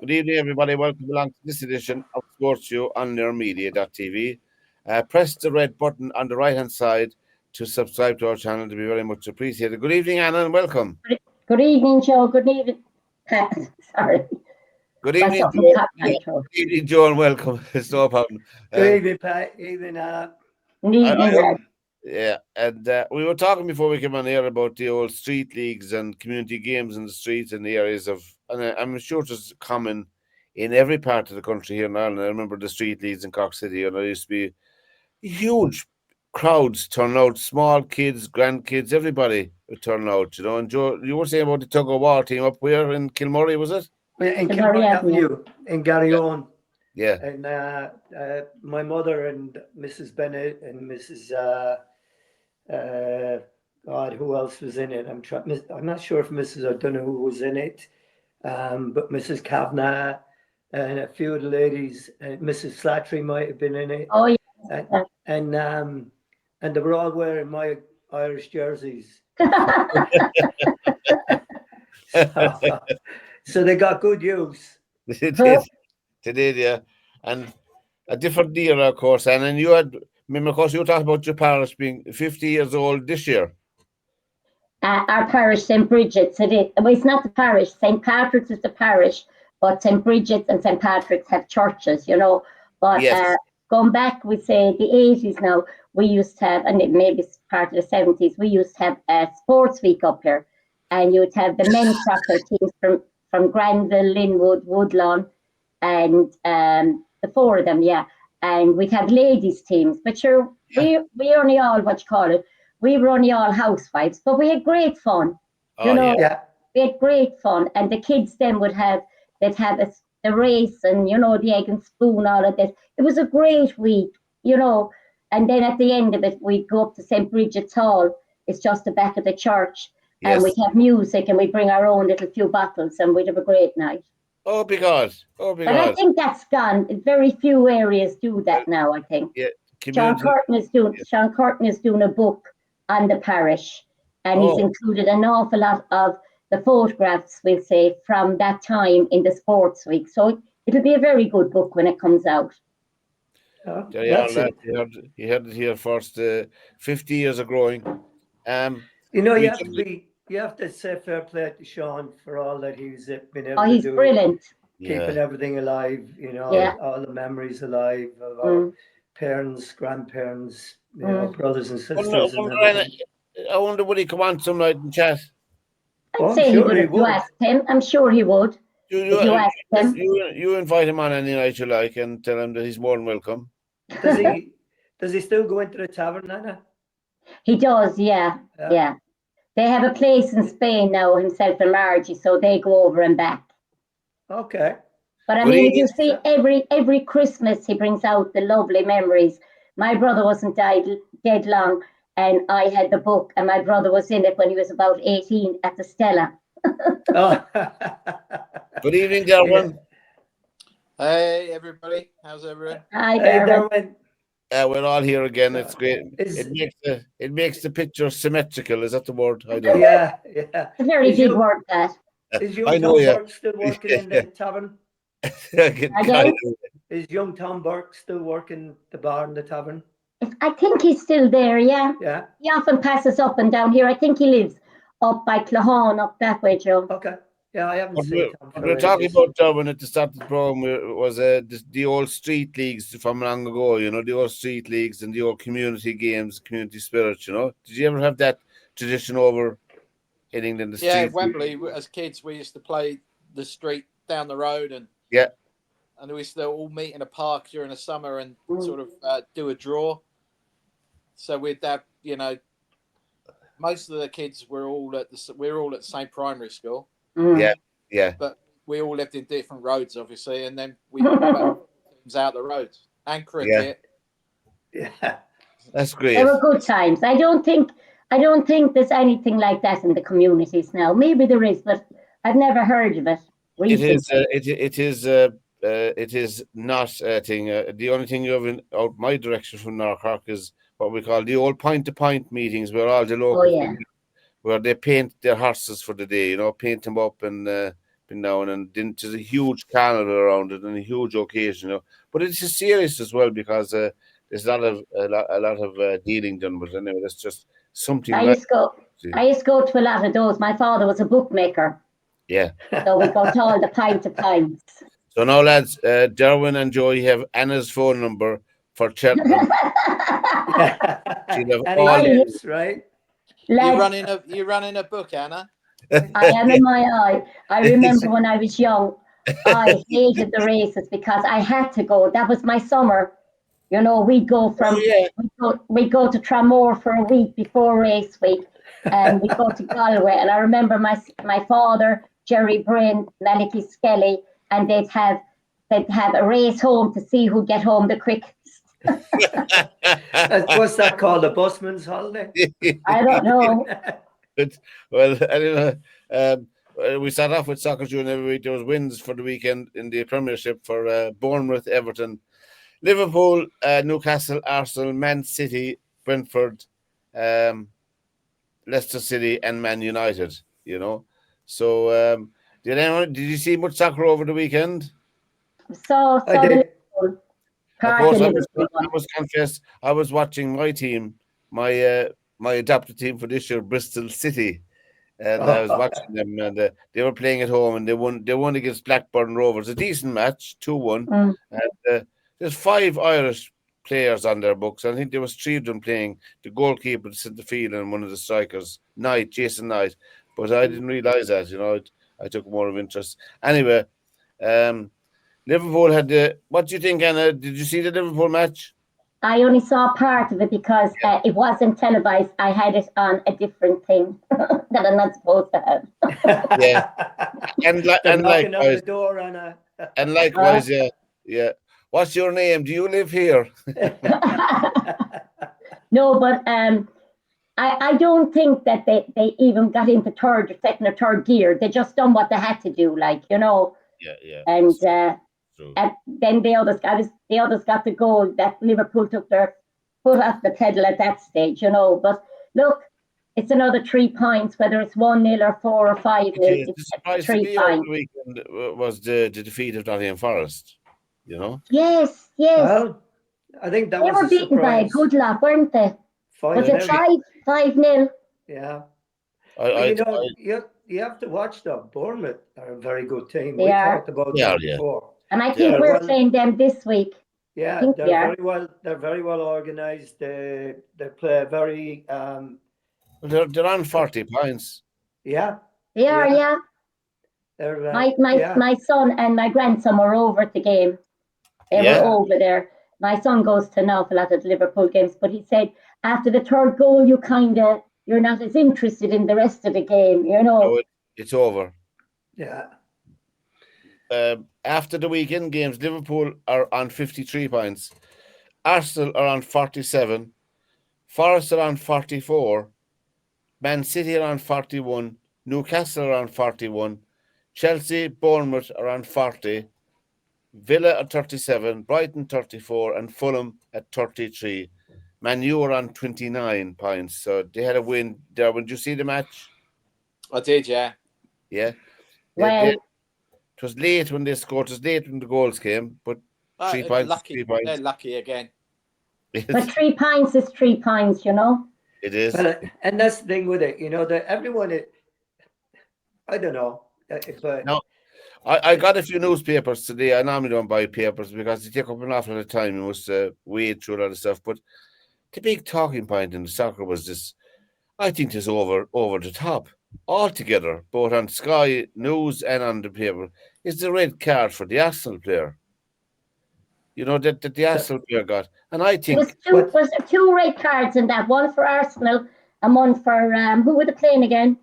Good evening, everybody. Welcome along to this edition of SportsView on nearmedia.tv. Press the red button on the right-hand side to subscribe to our channel to be very much appreciated. Good evening, Anna, and welcome. Good evening, Joe. Good evening. Sorry. Good evening, Joe. Good evening, Joe, and welcome. It's no problem. Good evening, Pat. Evening, Anna. Good evening, lad. Yeah, and we were talking before we came on air about the old street leagues and community games in the streets and the areas of, and I'm sure it's common in every part of the country here in Ireland. I remember the street leagues in Cork City, and there used to be huge crowds turn out, small kids, grandkids, everybody would turn out, And Joe, you were saying about the tug of war team up where in Kilmurray, was it? In Kilmurray Avenue, in Garryowen. Yeah. And my mother and Mrs. Bennett and Mrs. God, who else was in it? I'm not sure if Mrs. O'Donoghue was in it, but Mrs. Kavanagh and a few of the ladies, Mrs. Slattery might have been in it. Oh, yeah. And they were all wearing my Irish jerseys. So they got good use. They did, yeah. And a different year, of course. And then you had, of course, you were talking about your parish being 50 years old this year. Our parish, St. Bridget's, it's not the parish. St. Patrick's is the parish, but St. Bridget's and St. Patrick's have churches, But yes. Going back, we say the 80s now, we used to have, and it maybe it's part of the 70s, we used to have a sports week up here. And you would have the men's soccer teams from Granville, Linwood, Woodlawn, and the four of them, yeah. And we'd have ladies' teams, but sure, we only all, we were only all housewives, but we had great fun. Yeah. We had great fun. And the kids then they'd have the race and, the egg and spoon, all of this. It was a great week, And then at the end of it, we'd go up to St. Bridget's Hall. It's just the back of the church. Yes. And we'd have music and we'd bring our own little few bottles and we'd have a great night. Oh, because. But I think that's gone. Very few areas do that now, I think. Yeah. Sean Curtin is doing a book on the parish, and he's included an awful lot of the photographs, we'll say, from that time in the sports week. So it'll be a very good book when it comes out. You heard it here first. 50 years of growing. You have to say fair play to Sean for all that he's been able to do. He's brilliant. Keeping everything alive, all the memories alive of our parents, grandparents, brothers and sisters. I wonder would he come on some night and chat? I'd say he would if you asked him. I'm sure he would. If you asked him. You invite him on any night you like and tell him that he's more than welcome. Does he still go into the tavern, Anna? He does, yeah. They have a place in Spain now, himself and Margie, so they go over and back. Okay. But I mean, you see, every Christmas he brings out the lovely memories. My brother wasn't dead long, and I had the book, and my brother was in it when he was about 18 at the Stella. Good evening, Derwynne. Hey, everybody. How's everyone? Hi, Derwynne. We're all here again. It's great. It makes the picture symmetrical. Is that the word? I don't know. Yeah. It's a very big word, that. Is young Tom Burke still working in the tavern? Is young Tom Burke still working the bar in the tavern? I think he's still there, yeah. Yeah. He often passes up and down here. I think he lives up by Clahon, up that way, Joe. Okay. Yeah, I haven't seen Tom. We were talking about Derwynne at the start of the program. Was the old street leagues from long ago? The old street leagues and the old community games, community spirit. Did you ever have that tradition over in England? The street Wembley. As kids, we used to play the street down the road, and we used to all meet in a park during the summer and sort of do a draw. So we'd have, most of the kids were all at the same primary school. Yeah. But we all lived in different roads, obviously, and then we things out the roads and cricket. Yeah, that's great. They were good times. I don't think there's anything like that in the communities now. Maybe there is, but I've never heard of it. It is not a thing. The only thing you have out my direction from North Cork is what we call the old point-to-point meetings, where all the locals where they paint their horses for the day, paint them up and been down, and then there's a huge carnival around it and a huge occasion, you know. But it's just serious as well because there's a lot of dealing done with it. Anyway, that's just something I nice. used to go to a lot of those. My father was a bookmaker. Yeah. So we go to all the pints of pints. So now, lads, Derwynne and Joey have Anna's phone number for Cheltenham. She'll have Any all tips, right? You running a book, Anna? I am in my eye. I remember when I was young, I hated the races because I had to go. That was my summer. You know, we'd go we'd go to Tramore for a week before race week, and we'd go to Galway. And I remember my father, Jerry Bryn, Maliki Skelly, and they'd have a race home to see who'd get home the quickest. What's that called? A busman's holiday? I don't know. Well, anyway, we start off with soccer during every week. There was wins for the weekend in the Premiership for Bournemouth, Everton, Liverpool, Newcastle, Arsenal, Man City, Brentford, Leicester City, and Man United. You know, so did you see much soccer over the weekend? So I did. Of course, I must confess, I was watching my team, my adopted team for this year, Bristol City, and I was watching them, and they were playing at home, and they won against Blackburn Rovers, a decent match, 2-1, and there's 5 Irish players on their books. I think there was 3 of them playing, the goalkeeper, the centre field, and one of the strikers, Jason Knight, but I didn't realise that, you know, I took more of interest. Anyway, Liverpool had the. What do you think, Anna? Did you see the Liverpool match? I only saw part of it because it wasn't televised. I had it on a different thing that I'm not supposed to have. Yeah, and knocking on likewise, the door, Anna. and likewise, yeah. What's your name? Do you live here? No, but I don't think that they even got into second or third gear. They just done what they had to do, like, you know. Yeah. And then the others got the goal that Liverpool took their foot off the pedal at that stage, you know. But look, it's another 3 points, whether it's 1-0 or 4 or 5-0. The 3 points. Weekend was the defeat of Nottingham Forest. You know. Yes. Well, I think that they were beaten by a good lot, weren't they? Was it 5-0? Yeah. You have to watch them. Bournemouth are a very good team. We talked about that before. And I think we're playing them this week. Yeah, they're very well organized. They play very they're on 40 points. Yeah. They are, yeah. My son and my grandson were over at the game. They were over there. My son goes to an awful lot of Liverpool games, but he said after the third goal you're not as interested in the rest of the game, you know. No, it's over. Yeah. After the weekend games, Liverpool are on 53 points. Arsenal are on 47. Forest are on 44. Man City are on 41. Newcastle are on 41. Chelsea, Bournemouth are on 40. Villa at 37. Brighton 34. And Fulham at 33. Man U are on 29 points. So they had a win there. Did you see the match? I did, yeah. Yeah. Well, it was late when they scored. It was late when the goals came, but 3 points. Lucky. 3 points. They're lucky again. But 3 points is 3 points, you know. It is. Well, and that's the thing with it, you know, that everyone. I don't know, but no. I got a few newspapers today. I normally don't buy papers because they take up an awful lot of time. You must wade through a lot of stuff. But the big talking point in the soccer was this. I think this over the top altogether, both on Sky News and on the paper, is the red card for the Arsenal player. You know, that the Arsenal player got. And I think... Was there 2 red cards in that? One for Arsenal and one for... who were they playing again?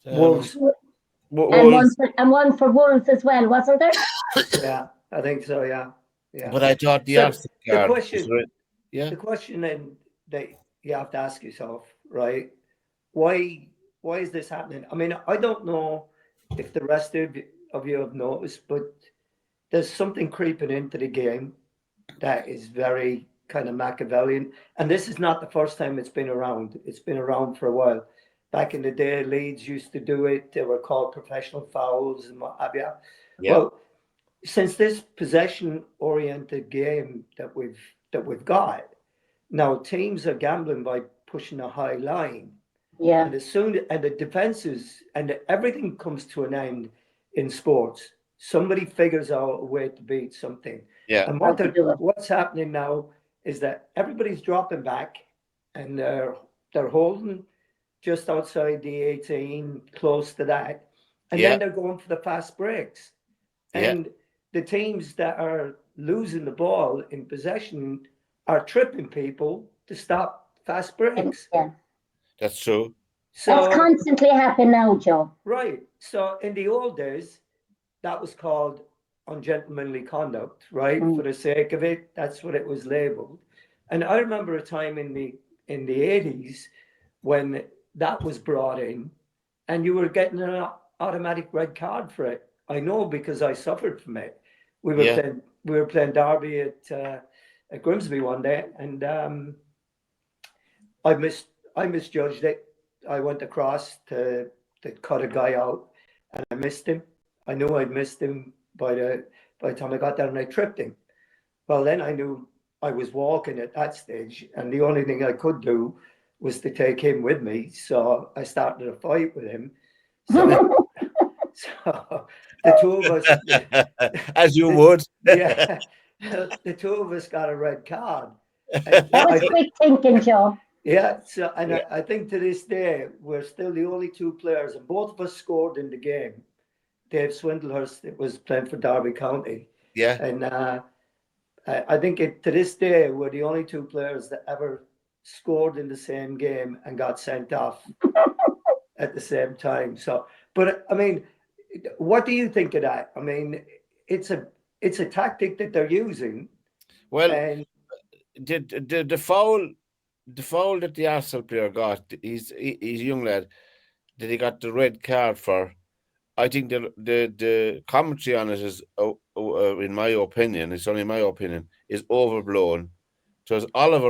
Wolves. And one for Wolves as well, wasn't there? Yeah, I think so, yeah. But I thought the Arsenal card... The question then that you have to ask yourself, right? Why is this happening? I mean, I don't know if the rest of you have noticed, but there's something creeping into the game that is very kind of Machiavellian. And this is not the first time it's been around. It's been around for a while. Back in the day, Leeds used to do it. They were called professional fouls and what have you. Yeah. Well, since this possession-oriented game that we've got, now teams are gambling by pushing a high line. Yeah. And the defenses and everything comes to an end in sports. Somebody figures out a way to beat something. Yeah. And what's happening now is that everybody's dropping back and they're holding just outside the 18, close to that. And then they're going for the fast breaks. And the teams that are losing the ball in possession are tripping people to stop fast breaks. Yeah. That's true. So, that's constantly happening now, Joe. Right. So in the old days, that was called ungentlemanly conduct, right? For the sake of it, that's what it was labeled. And I remember a time in the 80s when that was brought in and you were getting an automatic red card for it. I know because I suffered from it. We were playing Derby at Grimsby one day, and I misjudged it. I went across to cut a guy out, and I missed him. I knew I'd missed him by the time I got there, and I tripped him. Well, then I knew I was walking at that stage, and the only thing I could do was to take him with me. So I started a fight with him. So, so the two of us, as you would, yeah, the two of us got a red card. That was quick thinking, Joe. Yeah, so I think to this day we're still the only two players, and both of us scored in the game. Dave Swindlehurst was playing for Derby County. Yeah, and I think to this day we're the only two players that ever scored in the same game and got sent off at the same time. So, but I mean, what do you think of that? I mean, it's a tactic that they're using. Well, and the foul that the Arsenal player got, he's a young lad that he got the red card for. I think the commentary on it is, in my opinion, it's only my opinion, is overblown. Because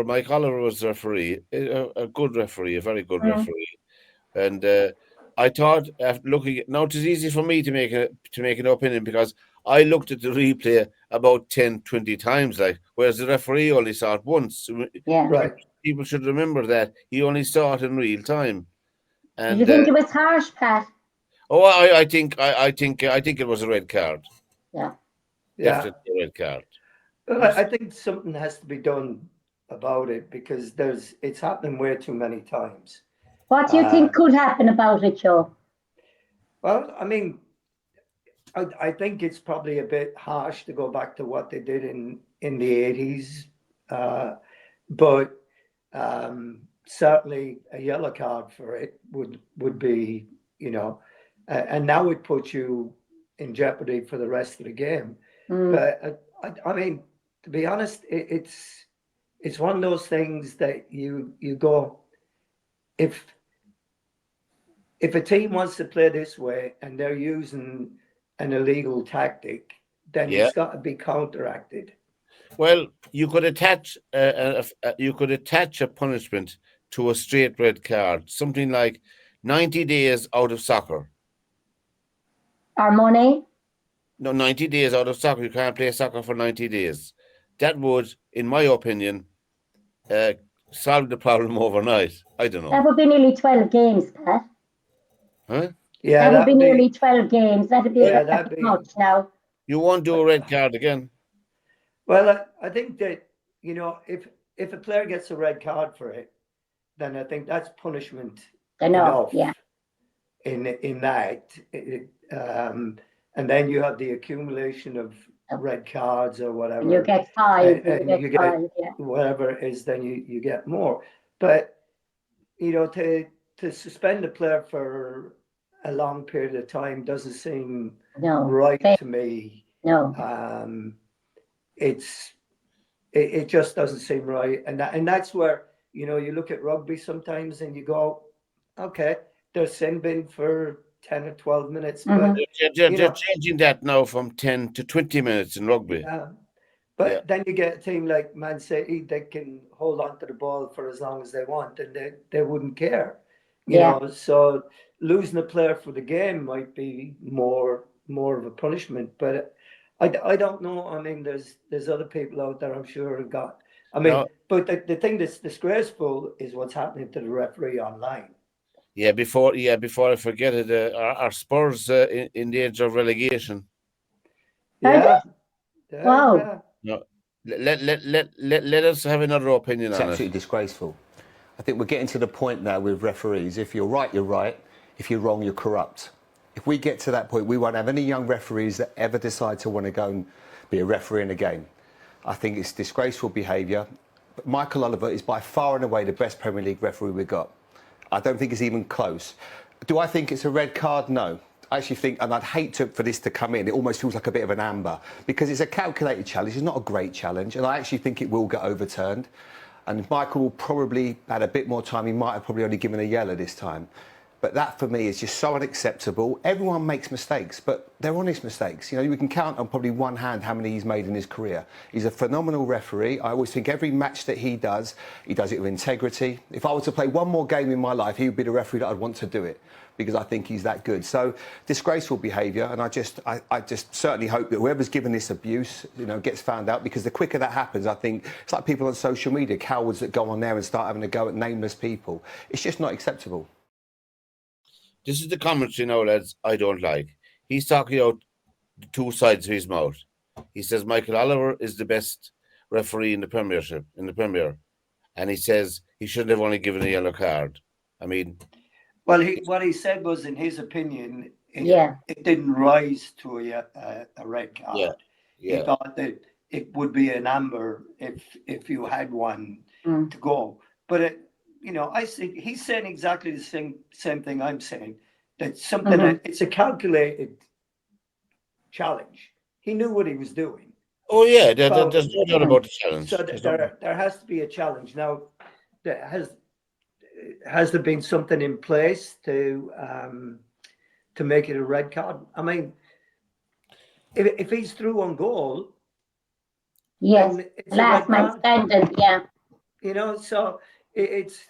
Mike Oliver was the referee, a good referee, a very good referee, and I thought after looking at now, it is easy for me to make an opinion because I looked at the replay about 10, 20 times, whereas the referee only saw it once. Yeah, right. People should remember that he only saw it in real time. And did you think it was harsh, Pat? Oh, I think it was a red card. Yeah. Definitely a red card. Well, I think something has to be done about it because it's happening way too many times. What do you think could happen about it, Joe? Well, I mean, I think it's probably a bit harsh to go back to what they did in the 80s, but certainly a yellow card for it would be, and now it puts you in jeopardy for the rest of the game. But I mean, to be honest, it's one of those things that you go, if a team wants to play this way and they're using an illegal tactic, then it's got to be counteracted. Well, you could attach a punishment to a straight red card, something like 90 days out of soccer. Our money? No, 90 days out of soccer. You can't play soccer for 90 days. That would, in my opinion, solve the problem overnight. I don't know. That would be nearly 12 games, Pat. Huh? Yeah, that would be nearly 12 games. That'd be much now. You won't do a red card again? Well, I think that, if a player gets a red card for it, then I think that's punishment enough. Yeah. In that, and then you have the accumulation of red cards or whatever. And you get five. And you get whatever it is, then you get more. But to suspend a player for a long period of time doesn't seem right to me. No. It just doesn't seem right, and that's where you look at rugby sometimes and you go, okay, they're sin bin for 10 or 12 minutes, but they're changing that now from 10 to 20 minutes in rugby. But then you get a team like Man City, they can hold on to the ball for as long as they want, and they wouldn't care. You know, so losing a player for the game might be more of a punishment. But I don't know. I mean, there's other people out there I'm sure have got. I mean, but the thing that's disgraceful is what's happening to the referee online. Yeah, before I forget it, are Spurs in danger of relegation? Yeah. Wow. No, let us have another opinion on it. It's absolutely disgraceful. I think we're getting to the point now with referees. If you're right, you're right. If you're wrong, you're corrupt. If we get to that point, we won't have any young referees that ever decide to want to go and be a referee in a game. I think it's disgraceful behaviour. But Michael Oliver is by far and away the best Premier League referee we've got. I don't think it's even close. Do I think it's a red card? No. I actually think, and I'd hate for this to come in, it almost feels like a bit of an amber, because it's a calculated challenge. It's not a great challenge, and I actually think it will get overturned. And Michael will probably had a bit more time. He might have probably only given a yellow this time. But that, for me, is just so unacceptable. Everyone makes mistakes, but they're honest mistakes. You know, we can count on probably one hand how many he's made in his career. He's a phenomenal referee. I always think every match that he does it with integrity. If I were to play one more game in my life, he would be the referee that I'd want to do it, because I think he's that good. So disgraceful behaviour, and I just certainly hope that whoever's given this abuse, you know, gets found out, because the quicker that happens, I think it's like people on social media, cowards that go on there and start having a go at nameless people. It's just not acceptable. This is the commentary now, lads, I don't like. He's talking out the two sides of his mouth. He says Michael Oliver is the best referee in the Premiership, and he says he shouldn't have only given a yellow card. I mean, well, what he said was, in his opinion, it didn't rise to a red card. He thought that it would be an amber if you had one to go. But you know, I think he's saying exactly the same thing I'm saying. That something it's a calculated challenge. He knew what he was doing. Oh yeah, there's no doubt about the challenge. So there has to be a challenge now. Has there been something in place to make it a red card? I mean, if he's through on goal, yes, last man standing, you know, so it's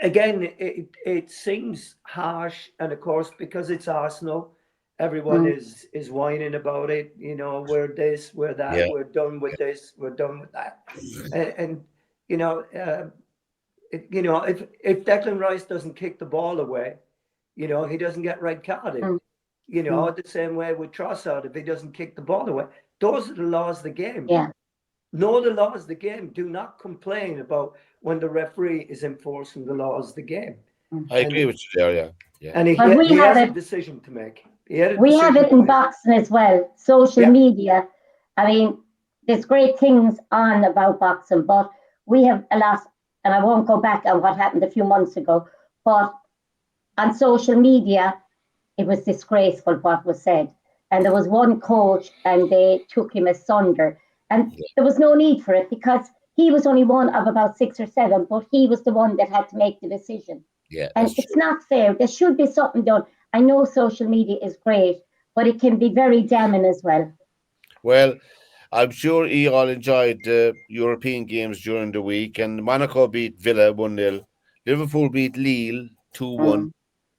again, it seems harsh, and of course, because it's Arsenal, everyone is whining about it. You know, we're this, we're that, we're done with this, we're done with that, and you know, if Declan Rice doesn't kick the ball away, you know, he doesn't get red carded. You know, the same way with Trossard, if he doesn't kick the ball away, those are the laws of the game. Know the laws of the game. Do not complain about when the referee is enforcing the laws of the game. I agree with you there, And he has a decision to make. We have it in boxing as well. Social media. I mean, there's great things on about boxing, but we have a lot, and I won't go back on what happened a few months ago, but on social media, it was disgraceful what was said. And there was one coach, and they took him asunder. And there was no need for it, because he was only one of about 6 or 7, but he was the one that had to make the decision. And it's not fair. There should be something done. I know social media is great, but it can be very damning as well. Well, I'm sure you all enjoyed the European games during the week, and Monaco beat Villa 1-0. Liverpool beat Lille 2-1.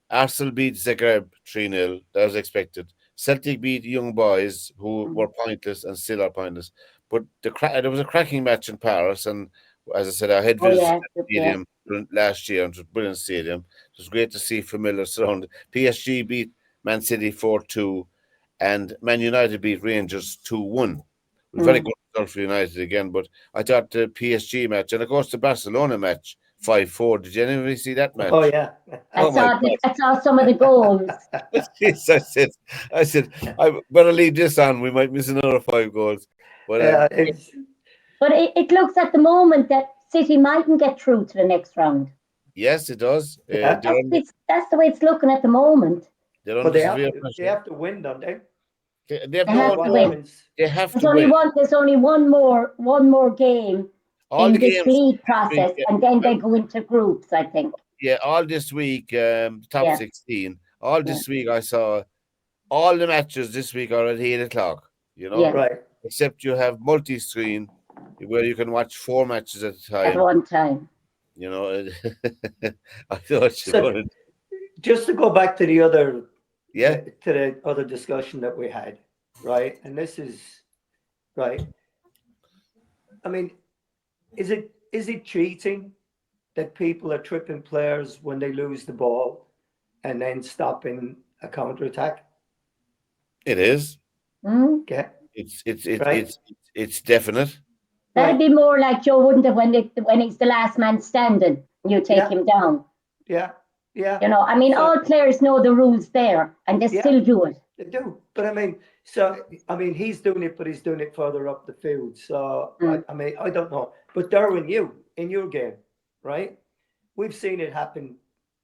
Arsenal beat Zagreb 3-0. That was expected. Celtic beat Young Boys, who were pointless and still are pointless. But there was a cracking match in Paris, and as I said, I had visited the stadium last year, and it was a brilliant stadium. It was great to see familiar surroundings. PSG beat Man City 4-2, and Man United beat Rangers 2-1. Very good result for United again, but I thought the PSG match, and of course the Barcelona match, 5-4. Did you anybody see that match? Oh yeah. I saw some of the goals. I said, I better leave this on. We might miss another 5 goals. But it looks at the moment that City mightn't get through to the next round. Yes, it does. That's the way it's looking at the moment. But they have to win, don't they? They have to win. They have to win. There's only one more game in this league process, and then they go into groups, I think. Yeah, all this week, top 16. All this week, I saw all the matches this week are at 8 o'clock. You know, right? Except you have multi-screen, where you can watch 4 matches at a time. At one time. You know, I thought you're So going to. just to go back to the other Yeah, discussion that we had, right? And this is right. I mean, is it cheating that people are tripping players when they lose the ball and then stopping a counter attack? it is. Okay, It's it's it's right, it's it's definite. That'd right. be more like Joe, wouldn't it, when he's the last man standing, you take Yeah, him down. yeah, yeah. You know, I mean, So all players know the rules there, and they yeah, still do it. they do. But I mean, so I mean, he's doing it, but he's doing it further up the field. So Mm. I mean, I don't know. But Derwynne, you in your game, right? We've seen it happen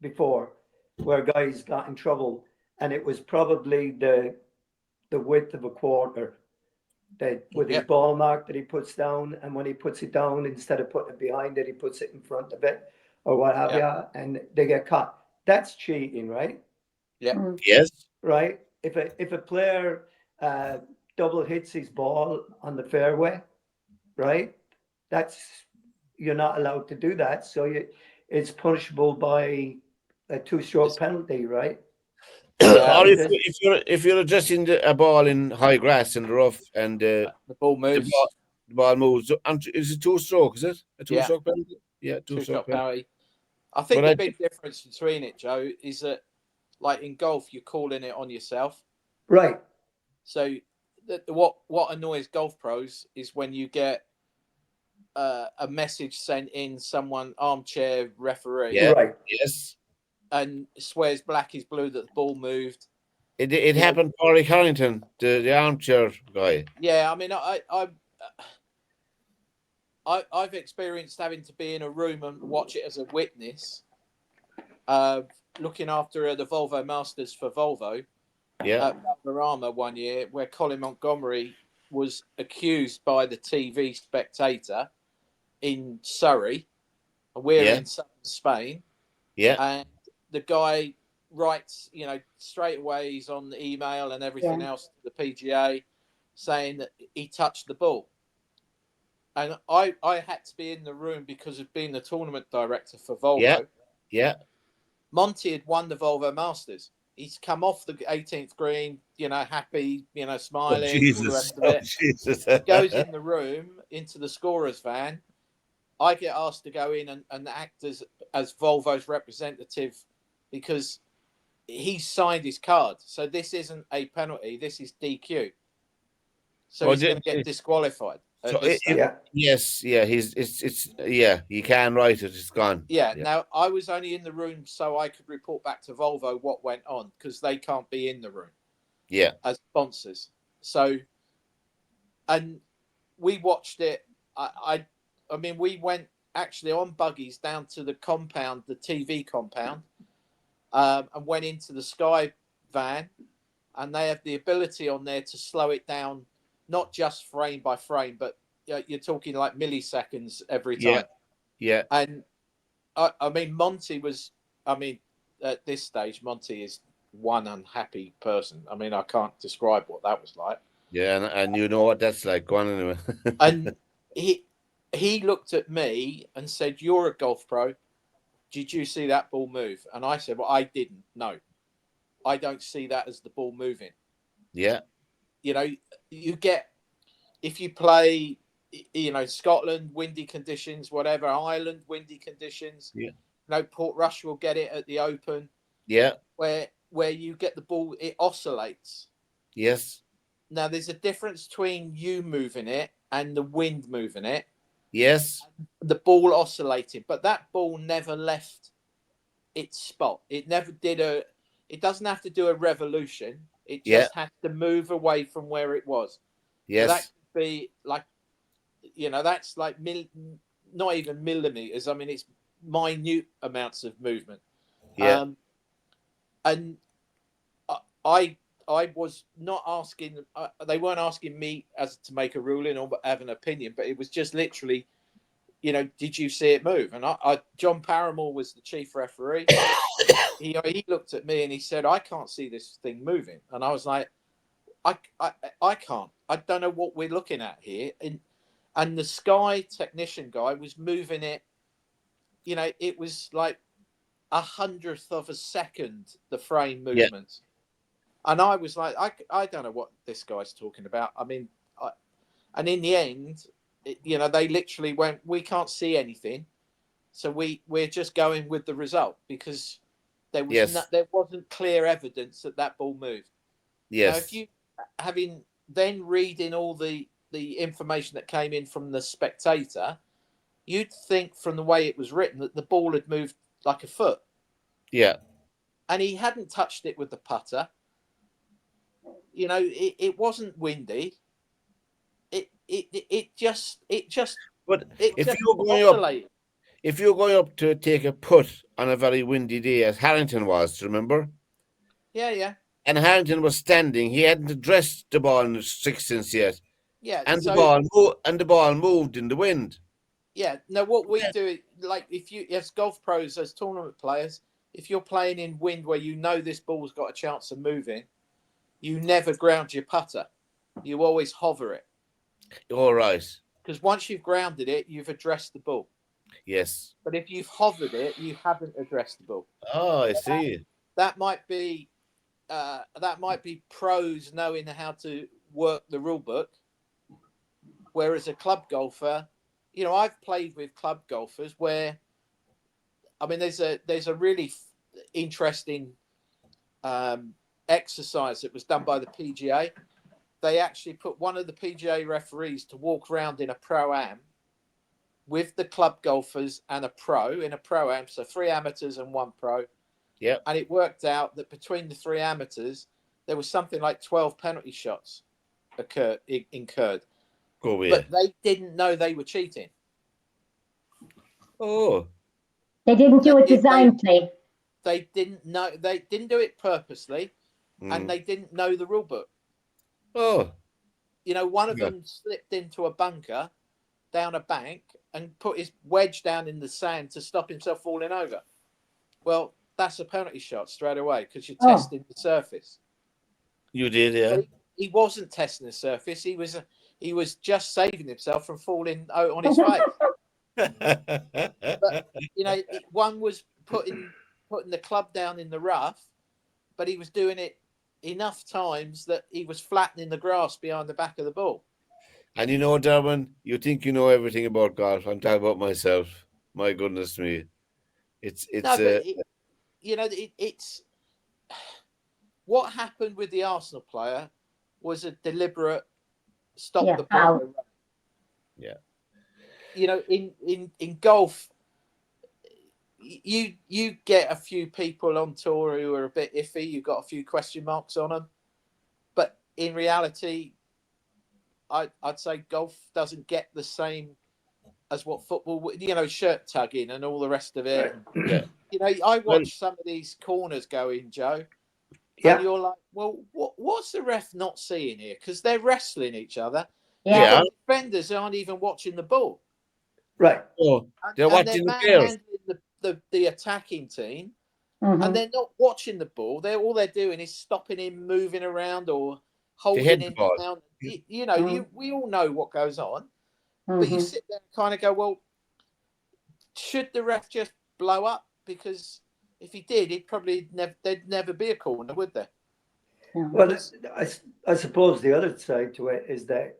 before, where guys got in trouble, and it was probably the width of a quarter that with his Yep. ball mark that he puts down, and when he puts it down, instead of putting it behind it, he puts it in front of it, or what have Yep. you, and they get caught. That's cheating, right? Yep. Mm. Yes. Right? If a player uh, double hits his ball on the fairway, right? That's you're not allowed to do that. So it's punishable by a two-stroke penalty, right? Yeah. Or Is if it? if you're adjusting a ball in high grass in the rough and The ball the ball moves. the ball moves, and is it two stroke? Is it a two Yeah. stroke penalty? Yeah, two Two stroke shot penalty. penalty. I But think the big difference between it, Joe, is that like in golf, you're calling it on yourself. Right. So what annoys golf pros is when you get a message sent in, someone armchair referee, yeah, Right. yes, and swears black is blue that the ball moved. it You know, happened. Corey Carrington, the armchair guy. yeah. I mean, I've experienced having to be in a room and watch it as a witness, looking after the Volvo Masters for Volvo Yeah, at Valderrama one year, where Colin Montgomery was accused by the TV spectator in Surrey. We're yeah, in southern Spain, yeah, and the guy writes, straight away he's on the email and everything Yeah. else to the PGA saying that he touched the ball. And I had to be in the room because of being the tournament director for yeah, Volvo. yeah. Monty had won the Volvo Masters. He's come off the 18th green, happy, Oh smiling, all the Jesus! rest of Oh it. Jesus! Goes in the room into the scorer's van. I get asked to go in and act as Volvo's representative because he's signed his card. So this isn't a penalty. This is DQ. So Oh, he's going to get disqualified so at this stage. Yeah. yes, yeah. It's yeah. You can write it. It's gone. Yeah. Yeah, Now, I was only in the room so I could report back to Volvo what went on because they can't be in the room yeah, as sponsors. So, and we watched it. I mean, we went actually on buggies down to the compound, the TV compound, and went into the Sky van, and they have the ability on there to slow it down, not just frame by frame, but you're talking like milliseconds every yeah, time. yeah. And I mean, Monty was, I mean, at this stage, Monty is one unhappy person. I mean, I can't describe what that was like. Yeah, and you know what that's like. Go on anyway. And he looked at me and said, "You're a golf pro. Did you see that ball move?" And I said, "Well, I didn't. No, I don't see that as the ball moving." Yeah, You get, if you play, Scotland, windy conditions, whatever, Ireland, windy conditions. yeah, Portrush will get it at the Open, yeah, where you get the ball, it oscillates. yes, Now, there's a difference between you moving it and the wind moving it. yes, The ball oscillated, but that ball never left its spot. It never did it doesn't have to do a revolution. It yeah, just has to move away from where it was. So that yes, could be like, that's like not even millimeters. I mean, it's minute amounts of movement. yeah, And I was not asking. They weren't asking me as to make a ruling or have an opinion, but it was just literally, did you see it move? And John Paramore was the chief referee. He looked at me and he said, "I can't see this thing moving." And I was like, I can't. I don't know what we're looking at here. And the Sky technician guy was moving it you know, it was like 100th of a second, the frame Yeah. movements. And I was like, I don't know what this guy's talking about. I mean, and in the end, you know, they literally went, we can't see anything. So we're just going with the result because there was Yes. there wasn't clear evidence that ball moved. Yes. Now, if you having then reading all the information that came in from the Spectator, you'd think from the way it was written that the ball had moved like a foot. Yeah. And he hadn't touched it with the putter. You know, it wasn't windy. It just But if just you're going oscillated. up, if you're going up to take a putt on a very windy day, as Harrington was, remember? Yeah. And Harrington was standing. He hadn't addressed the ball in the sixteenth yet, Yeah. and So, the ball moved in the wind. yeah. Now, what we do, like if you, as golf pros, as tournament players, if you're playing in wind where you know this ball's got a chance of moving, you never ground your putter. You always hover it. All right. Because once you've grounded it, you've addressed the ball. Yes. But if you've hovered it, you haven't addressed the ball. Oh, I see. That might be pros knowing how to work the rule book. Whereas a club golfer, you know, I've played with club golfers where, I mean, there's a really interesting exercise that was done by the PGA. They actually put one of the PGA referees to walk around in a pro-am with the club golfers and a pro in a pro-am, so 3 amateurs and 1 pro. Yeah. And it worked out that between the 3 amateurs, there was something like 12 penalty shots incurred. Go away. But they didn't know they were cheating. Oh. They didn't do it designedly. They didn't know. They didn't do it purposely, and they didn't know the rule book. Oh. You know, one of them slipped into a bunker down a bank and put his wedge down in the sand to stop himself falling over. Well, that's a penalty shot straight away because you're testing the surface. You did, yeah. But he wasn't testing the surface. He was just saving himself from falling out on his face. But, you know, one was putting the club down in the rough, but he was doing it enough times that he was flattening the grass behind the back of the ball. And you know, Derwynne, you think you know everything about golf. I'm talking about myself. My goodness me. It's what happened with the Arsenal player was a deliberate stop the ball. run. Yeah. You know, in golf, you get a few people on tour who are a bit iffy. You've got a few question marks on them, but in reality, I'd say golf doesn't get the same as what football would. You know, shirt tugging and all the rest of it. Yeah. You know, I watch some of these corners going, Joe. Yeah. And you're like, well, what's the ref not seeing here? Because they're wrestling each other. Yeah. The defenders aren't even watching the ball. Right. Oh, they're watching the players. The attacking team, Mm-hmm. and they're not watching the ball. All they're doing is stopping him moving around or holding him down. You know, we all know what goes on, but you sit there and kind of go, well, should the ref just blow up? Because if he did, there'd never be a corner, would there? Yeah. Well, I suppose the other side to it is that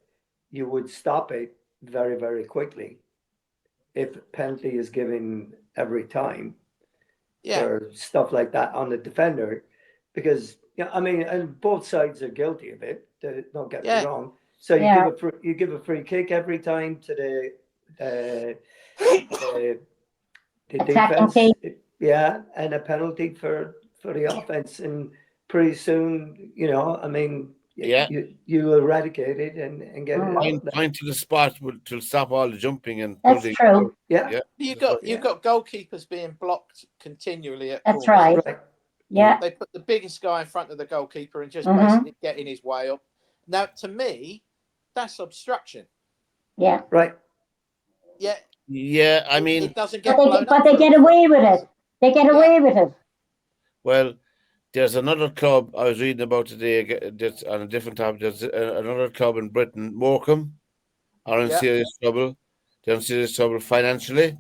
you would stop it very, very quickly if penalty is given every time for stuff like that on the defender, because I mean, and both sides are guilty of it. Don't get me wrong. So you give a free kick every time to the defense, and a penalty for the offense, and pretty soon, you know, I mean, you eradicate it and get it out. Point to the spot to stop all the jumping and that's true. Yeah. You've got goalkeepers being blocked continually at That's corners. right. Yeah. They put the biggest guy in front of the goalkeeper and just basically get in his way up. Now, to me, that's obstruction. Yeah. Right. Yeah. Yeah, I mean, it doesn't get but they get away with it. They get away with it. Well, there's another club I was reading about today that's on a different topic. There's another club in Britain, Morecambe, are in serious trouble. They're in serious trouble financially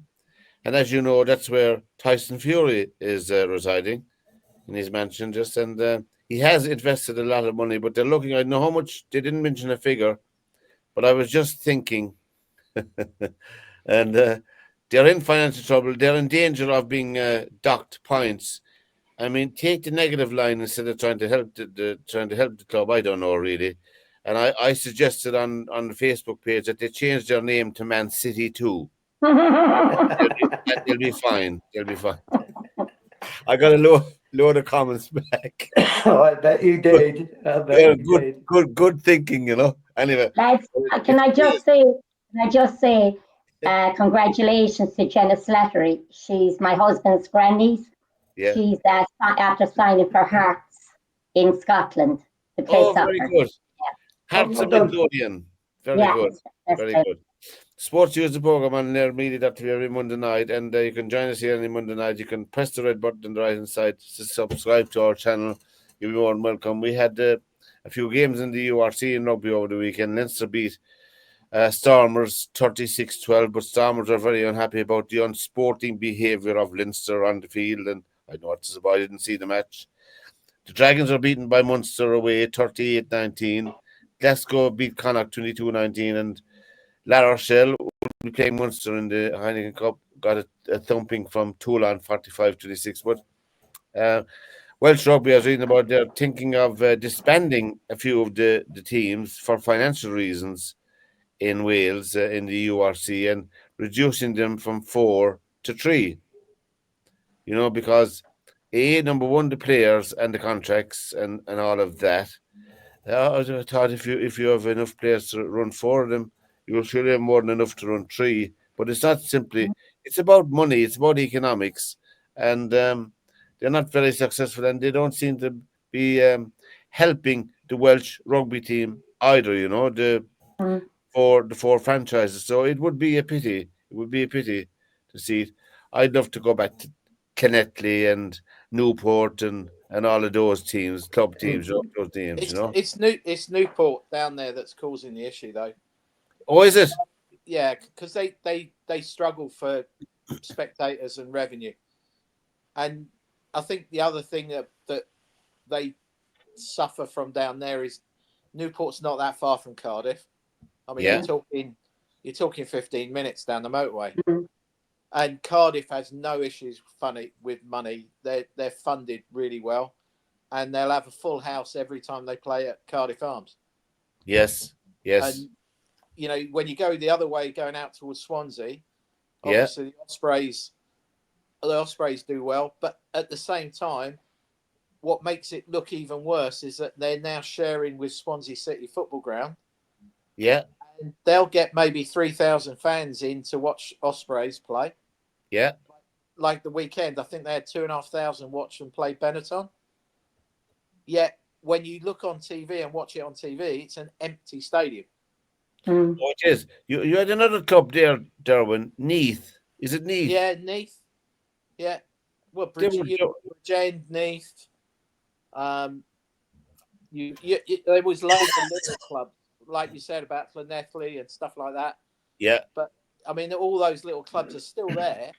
And as you know, that's where Tyson Fury is residing in his mansion. And he has invested a lot of money. But they're looking. I know how much. They didn't mention a figure, but I was just thinking, and they're in financial trouble. They're in danger of being docked points. I mean, take the negative line instead of trying to help the club. I don't know really, and I suggested on the Facebook page that they change their name to Man City too. They'll be fine. They'll be fine. I got a load of comments back. Oh, I bet you did. I bet Yeah, you did. good thinking. Anyway, Lads, can I just say, congratulations to Jenna Slattery. She's my husband's grannies. yeah. She's after signing for Hearts in Scotland to play Oh, very soccer. good. Hearts well of done. Midlothian. Very Yeah, good. that's Very it. good. SportsView is the program on their media.tv every Monday night, and you can join us here any Monday night. You can press the red button on the right hand side to subscribe to our channel. You'll be more than welcome. We had a few games in the URC in rugby over the weekend. Leinster beat Stormers 36-12, but Stormers are very unhappy about the unsporting behaviour of Leinster on the field, and I know it's about I didn't see the match. The Dragons are beaten by Munster away 38-19. Glasgow beat Connacht 22-19, and La Rochelle will be playing Munster in the Heineken Cup. Got a thumping from Toulon 45-26. But Welsh Rugby, I was reading about, they're thinking of disbanding a few of the teams for financial reasons in Wales in the URC and reducing them from 4 to 3. Because number one, the players and the contracts and all of that. I thought if you have enough players to run 4 of them, you will surely have more than enough to run 3. But it's not simply. It's about money. It's about economics, and they're not very successful, and they don't seem to be helping the Welsh rugby team either. The four franchises. So it would be a pity. It would be a pity to see it. I'd love to go back to Kennetley and Newport and all of those teams, club teams, those teams. It's Newport down there that's causing the issue, though. Oh, is it? Yeah, because they struggle for spectators and revenue, and I think the other thing that they suffer from down there is Newport's not that far from Cardiff. I mean, you're talking 15 minutes down the motorway, and Cardiff has no issues with money. They're funded really well, and they'll have a full house every time they play at Cardiff Arms. Yes. And when you go the other way, going out towards Swansea, obviously the Ospreys do well, but at the same time, what makes it look even worse is that they're now sharing with Swansea City Football Ground. Yeah. And they'll get maybe 3,000 fans in to watch Ospreys play. Yeah. Like the weekend, I think they had 2,500 watch them play Benetton. Yet when you look on TV and watch it on TV, it's an empty stadium. Oh, it is. You had another club there, Derwynne, Neath. Is it Neath? Yeah, Neath. Yeah. Well, Bridgend, Neath. There was loads of little clubs, like you said about Llanelli and stuff like that. Yeah. But I mean, all those little clubs are still there,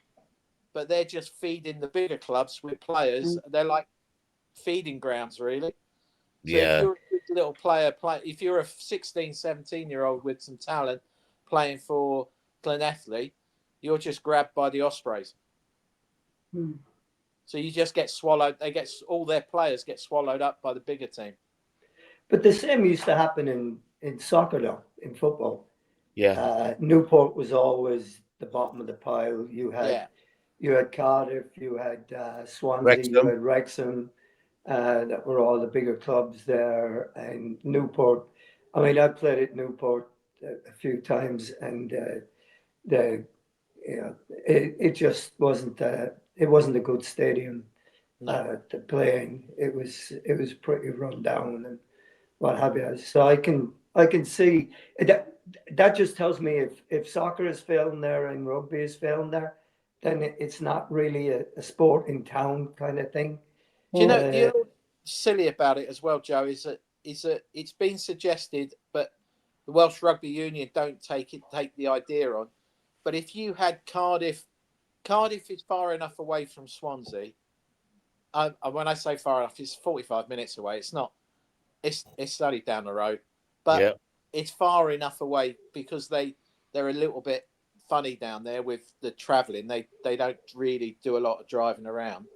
but they're just feeding the bigger clubs with players. They're like feeding grounds, really. So if you're a good little player, if you're a 16, 17-year-old with some talent playing for Llanelli, you're just grabbed by the Ospreys. So you just get swallowed. All their players get swallowed up by the bigger team. But the same used to happen in soccer, though, in football. Yeah. Newport was always the bottom of the pile. You had Cardiff, you had Swansea, you had Wrexham. That were all the bigger clubs there, and Newport. I mean, I played at Newport a few times, and it just wasn't. It wasn't a good stadium to play in. It was pretty run down and what have you. So I can see that just tells me if soccer is failing there and rugby is failing there, then it's not really a sport in town kind of thing. Do you know silly about it as well, Joe, is that it's been suggested, but the Welsh Rugby Union don't take the idea on. But if you had Cardiff Cardiff is far enough away from Swansea. When I say far enough, it's 45 minutes away. It's not. It's only down the road, but it's far enough away because they're a little bit funny down there with the travelling. They don't really do a lot of driving around.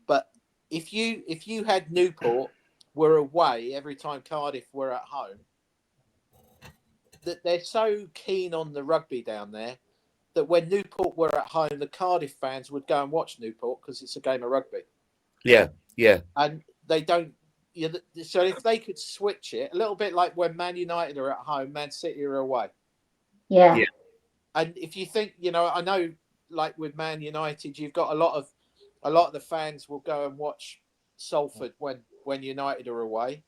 But if you had Newport were away every time Cardiff were at home, that they're so keen on the rugby down there that when Newport were at home, the Cardiff fans would go and watch Newport because it's a game of rugby. Yeah. And they don't. So if they could switch it a little bit like when Man United are at home, Man City are away. Yeah. And if you think, I know, like with Man United, you've got a lot of the fans will go and watch Salford when United are away,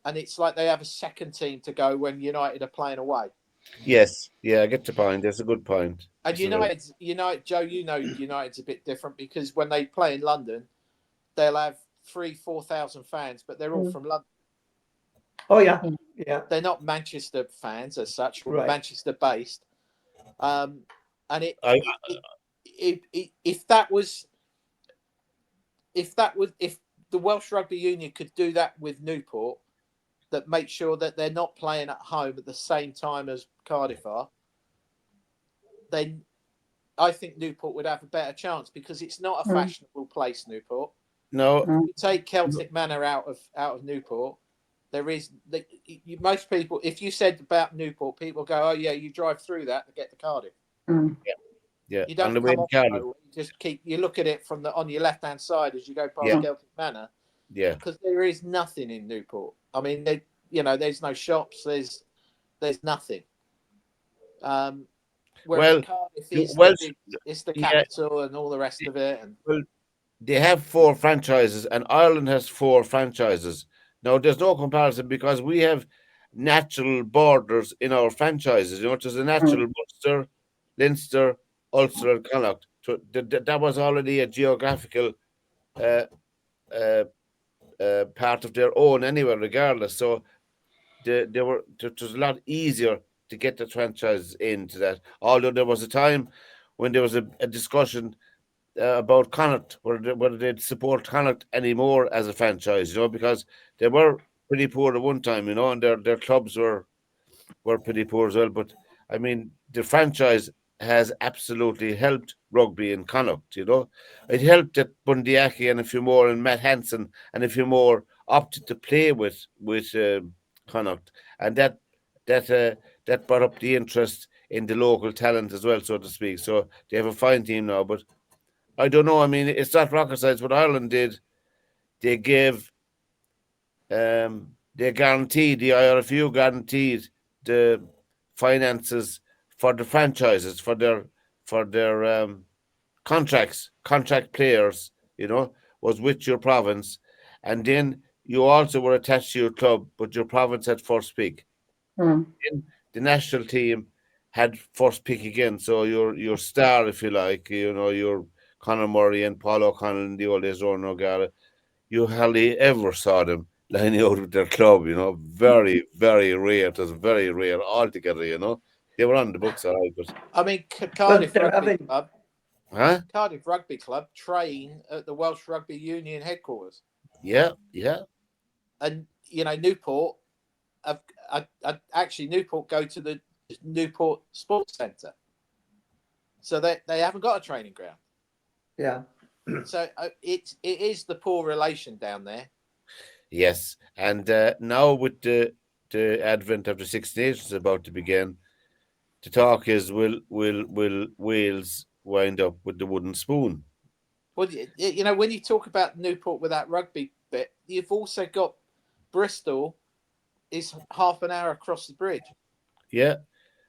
and it's like they have a second team to go when United are playing away. Yes, I get the point. That's a good point. And United, Joe, United's a bit different because when they play in London, they'll have 3,000-4,000 fans, but they're all from London. Oh yeah. They're not Manchester fans as such, or Manchester based. And if the Welsh Rugby Union could do that with Newport, that make sure that they're not playing at home at the same time as Cardiff are, then I think Newport would have a better chance because it's not a fashionable place, Newport. No. You take Celtic Manor out of Newport, most people, if you said about Newport, people go, oh yeah, you drive through that to get to Cardiff. Yeah. You don't come off Cardiff. You look at it on your left hand side as you go past Celtic Manor. Yeah. Because there is nothing in Newport. I mean, there's no shops. There's nothing. Whereas Cardiff is the capital and all the rest of it. And they have 4 franchises, and Ireland has 4 franchises. Now, there's no comparison because we have natural borders in our franchises. There's a natural Munster, Leinster, Ulster, and Connacht. So that was already a geographical part of their own anyway, regardless. So it was a lot easier to get the franchises into that. Although there was a time when there was a discussion about Connacht, whether they'd support Connacht anymore as a franchise, because they were pretty poor at one time, and their clubs were pretty poor as well. But I mean, the franchise has absolutely helped rugby in Connacht. It helped that Bundyaki and a few more, and Matt Hansen and a few more opted to play with Connacht, and that brought up the interest in the local talent as well, so to speak. So they have a fine team now, but I don't know. I mean, it's not rocket science. What Ireland did, they gave, they guaranteed, the IRFU guaranteed the finances for the franchises, for their contract players, was with your province. And then you also were attached to your club, but your province had first pick. The national team had first pick again. So your star, if you like, your Conor Murray and Paul O'Connell in the old days, Ronan O'Gara, you hardly ever saw them lining out with their club, very, very rare. It was very rare altogether, They were on the books, all right, but I mean, Cardiff Rugby Club train at the Welsh Rugby Union headquarters. Yeah. And, Newport, Newport go to the Newport Sports Centre. So they haven't got a training ground. Yeah. So it is the poor relation down there. Yes, and now with the advent of the Six Nations about to begin, the talk is will Wales wind up with the wooden spoon? Well, when you talk about Newport with that rugby bit, you've also got Bristol is half an hour across the bridge. Yeah,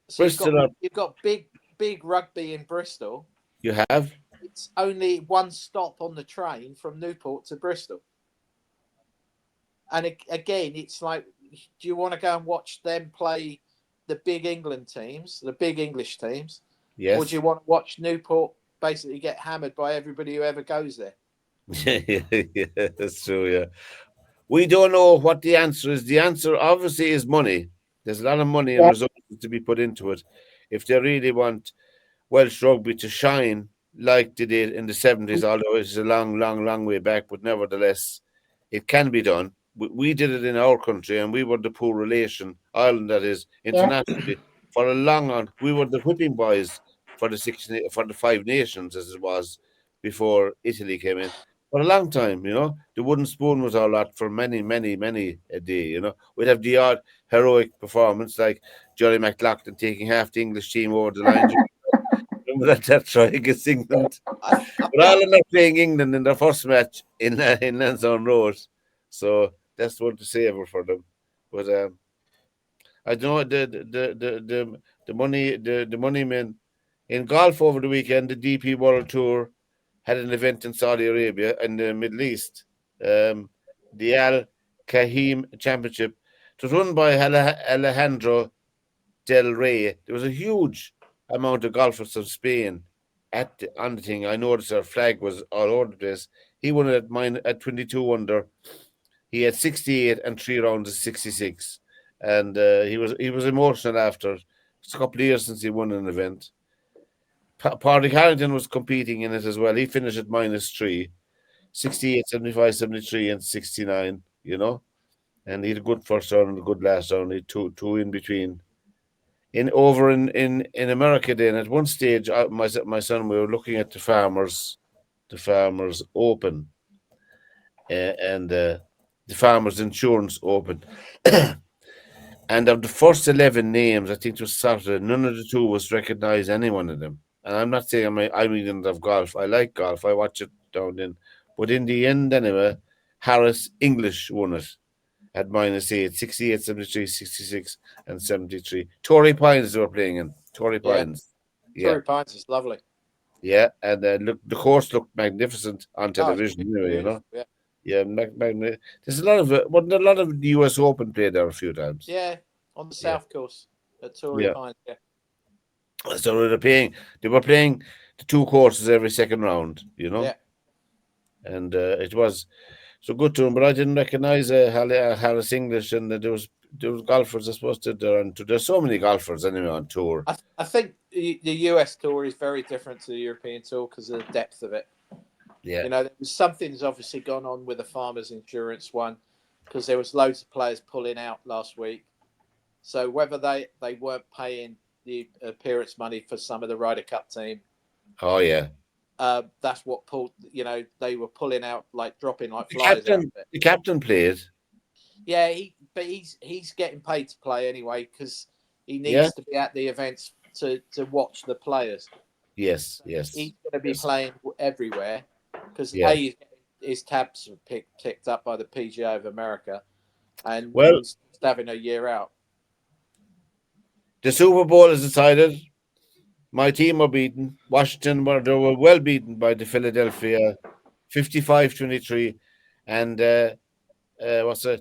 so you've got big rugby in Bristol. You have. It's only one stop on the train from Newport to Bristol. And again, it's like, do you want to go and watch them play the big England teams, the big English teams? Yes. Or do you want to watch Newport basically get hammered by everybody who ever goes there? Yeah, that's true, yeah. We don't know what the answer is. The answer obviously is money. There's a lot of money and resources to be put into it. If they really want, Welsh rugby to shine like they did in the 70s, although it's a long, long, long way back, but nevertheless, it can be done. We did it in our country, and we were the poor relation, Ireland that is, internationally, for a long on. We were the whipping boys for the Five Nations, as it was before Italy came in. For a long time, the wooden spoon was our lot for many, many, many a day. We'd have the odd heroic performance like Johnny McLaughlin taking half the English team over the line. Remember that try against England? But Ireland are playing England in their first match in Lansdowne Road, so that's one to say ever for them. But I don't know the money men in golf over the weekend. The DP World Tour had an event in Saudi Arabia and the Middle East. The Al Kahim Championship. It was run by Alejandro Del Rey. There was a huge amount of golfers from Spain on the thing. I noticed our flag was all over the place. He won it at 22 under. He had 68 and 3 rounds of 66, and he was emotional after. It's a couple of years since he won an event. Padraig Harrington was competing in it as well. He finished at -3, 68, 75, 73, and 69. And he had a good first round and a good last round. He had two in between. In America, then at one stage, my son, we were looking at the Farmers Open, and the Farmers Insurance Open, and of the first 11 names, I think it was Saturday, none of the two was recognise any one of them. And I'm not saying I'm ignorant of golf. I like golf. I watch it down in, but in the end, anyway, Harris English won it at -8, 68, 73, 66, and 73. Torrey Pines they were playing in. Torrey Pines. Yeah. Torrey Pines is lovely. Yeah, and look, the course looked magnificent on television. Yeah, there's a lot of wasn't a lot of the US Open played there a few times. Yeah, on the south course at Torrey Pines. Yeah. So they were playing the two courses every second round. Yeah. And it was so good to him, but I didn't recognise Harris English, and there was golfers I suppose there's so many golfers anyway on tour. I think the US tour is very different to the European tour because of the depth of it. Yeah, there was something's obviously gone on with the Farmers Insurance one because there was loads of players pulling out last week. So whether they weren't paying the appearance money for some of the Ryder Cup team. Oh yeah. That's what pulled. They were pulling out, like dropping like flies. The captain played. Yeah, he's getting paid to play anyway because he needs to be at the events to watch the players. Yes. He's going to be playing everywhere because his tabs are picked up by the PGA of America, and he's having a year out. The Super Bowl is decided. My team were beaten. Washington were well beaten by the Philadelphia 55-23. And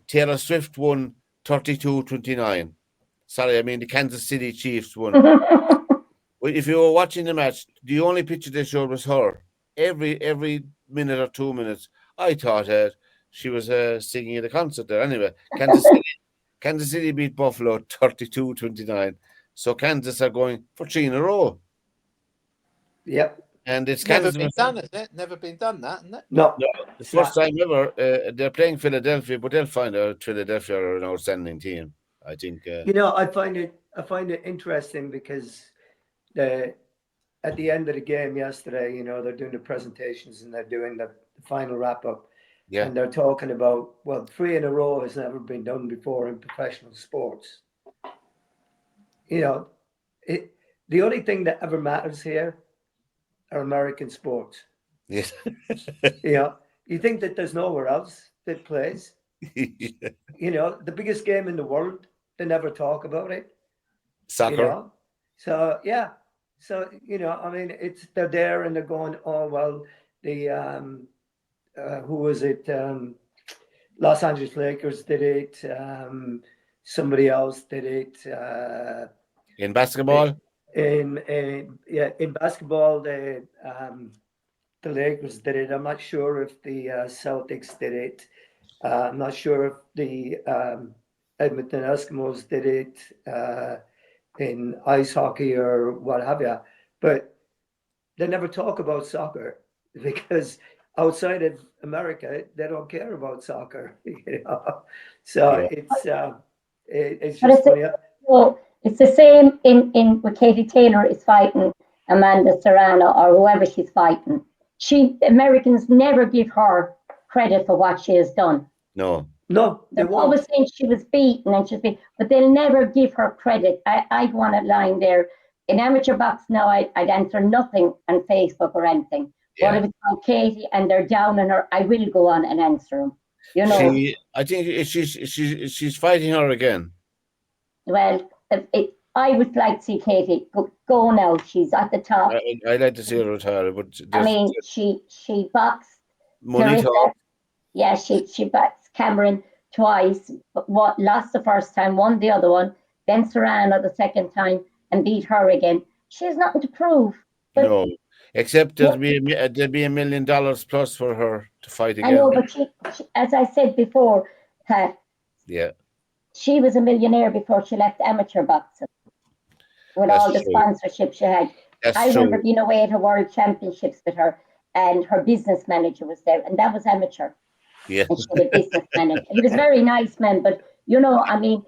Taylor Swift won 32-29. Sorry, I mean the Kansas City Chiefs won. If you were watching the match, the only picture they showed was her. Every minute or 2 minutes, I thought she was singing at a concert there. Anyway, Kansas City beat Buffalo 32-29. So Kansas are going for 3 in a row. Yep. And it's never been done, is it? Never been done that, isn't it? No. The first time ever. They're playing Philadelphia, but they'll find out Philadelphia are an outstanding team. I think. I find it interesting because at the end of the game yesterday, they're doing the presentations and they're doing the final wrap up. Yeah. And they're talking about 3 in a row has never been done before in professional sports. The only thing that ever matters here are American sports. Yes. You think that there's nowhere else that plays. The biggest game in the world, they never talk about it. Soccer. So yeah. So I mean, they're there and they're going, oh well, the who was it? Los Angeles Lakers did it. Somebody else did it. In basketball. In basketball, the Lakers did it. I'm not sure if the Celtics did it. I'm not sure if the Edmonton Eskimos did it in ice hockey or what have you. But they never talk about soccer because outside of America, they don't care about soccer. So Yeah. it's But just funny. well, it's the same in with Katie Taylor is fighting Amanda Serrano or whoever she's fighting. Americans never give her credit for what she has done. No. No, they They're won't. always saying she was beaten and she's beaten, but they'll never give her credit. I'd want a line there. In amateur box now, I'd answer nothing on Facebook or anything. Yeah. But if it's on Katie and they're down on her, I will go on and answer them. You know. I think she's fighting her again. Well, I would like to see Katie go now. She's at the top. I'd like to see her retire, but I mean, she boxed money Teresa. talk. Yeah, she boxed Cameron twice, but lost the first time, won the other one, then Serrano the second time, and beat her again. She has nothing to prove. But No, except there'd be $1 million plus for her to fight again. I know, but she, as I said before, Pat, Yeah, she was a millionaire before she left amateur boxing with that's all the true. sponsorship she had. That's I true. remember being away at a world championships with her, and her business manager was there, and that was amateur. Yeah, And she had a business manager. He was a very nice man, but you know, I mean,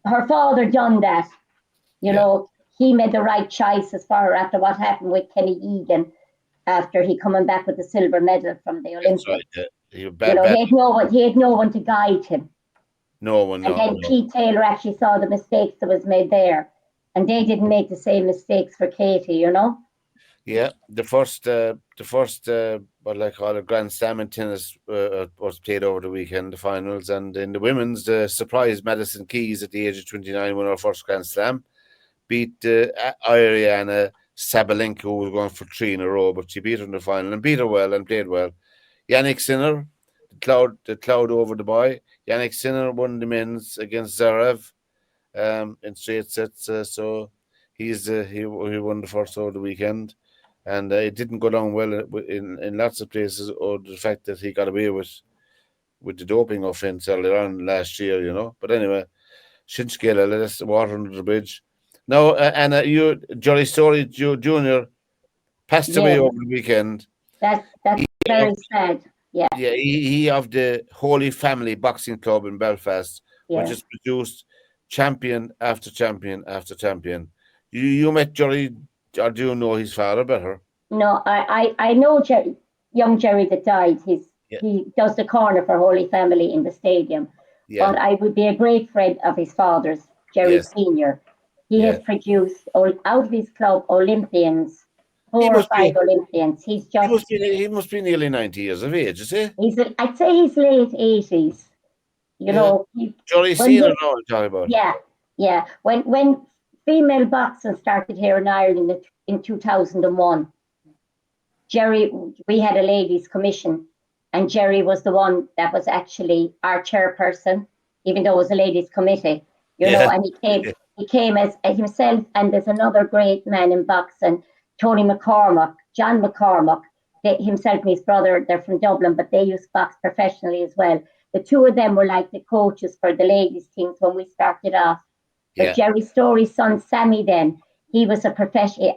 her father done that. You Yeah. know, he made the right choices for her after what happened with Kenny Egan after he coming back with the silver medal from the Olympics. that's right. Yeah. You know, he had no one to guide him. No one. And then Pete Taylor actually saw the mistakes that was made there, and they didn't make the same mistakes for Katie. You know. Yeah, the first what I call a Grand Slam in tennis was played over the weekend, the finals, and in the women's, the surprise Madison Keys at the age of 29 won her first Grand Slam, beat Ariana Sabalenka, who was going for 3 in a row, but she beat her in the final and beat her well and played well. Yannick Sinner, the cloud over the boy. Yannick Sinner won the men's against Zverev in straight sets, so he won the first over the weekend. And it didn't go down well in lots of places, or the fact that he got away with the doping offence earlier on last year, you know. But anyway, Shinskela, let us water under the bridge. Now, Anna, Jolly Story Jr. passed away over the weekend. That's very sad. Yeah. Yeah, he of the Holy Family Boxing Club in Belfast, which has produced champion after champion after champion. You met Jolly, or do you know his father better? No, I know young Jerry that died. He does the corner for Holy Family in the stadium. Yeah. But I would be a great friend of his father's, Jerry Senior. He has produced out of his club Olympians, 4 or 5 Olympians. He must be nearly 90 years of age, is he? I'd say he's late 80s. You know, Jolly Senior, no, I'm talking about. Yeah. When female boxing started here in Ireland in 2001, Jerry, we had a ladies' commission, and Jerry was the one that was actually our chairperson, even though it was a ladies' committee, you know, and he came as himself, and there's another great man in boxing, John McCormack, himself and his brother, they're from Dublin, but they used to box professionally as well. The two of them were like the coaches for the ladies' teams when we started off. But Jerry Story's son, Sammy, then, he was a professional,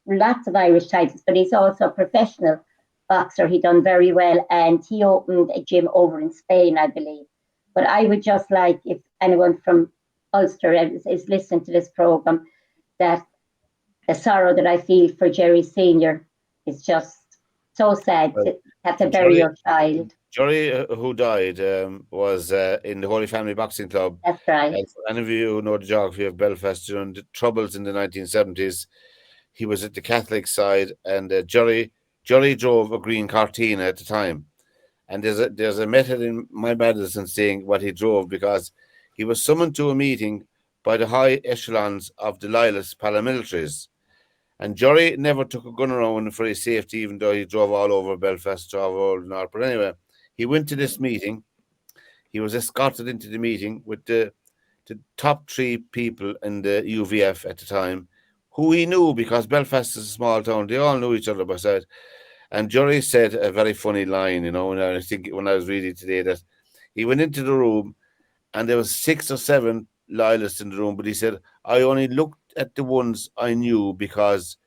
lots of Irish titles, but he's also a professional boxer. He done very well, and he opened a gym over in Spain, I believe. But I would just like, if anyone from Ulster is listening to this program, that the sorrow that I feel for Jerry Senior is just so sad to have to bury your child. Jerry, who died, was in the Holy Family Boxing Club. That's right. And for any of you who know the geography of Belfast, during the troubles in the 1970s, he was at the Catholic side, and Jerry drove a green Cortina at the time. And there's a method in my medicine saying what he drove, because he was summoned to a meeting by the high echelons of the Lilas paramilitaries. And Jerry never took a gun around for his safety, even though he drove all over Belfast, drove all over the north. But anyway, he went to this meeting. He was escorted into the meeting with the top 3 people in the UVF at the time, who he knew, because Belfast is a small town. They all knew each other by sight. And Jerry said a very funny line, you know, and I think when I was reading today, that he went into the room and there was 6 or 7 loyalists in the room, but he said, I only looked at the ones I knew, because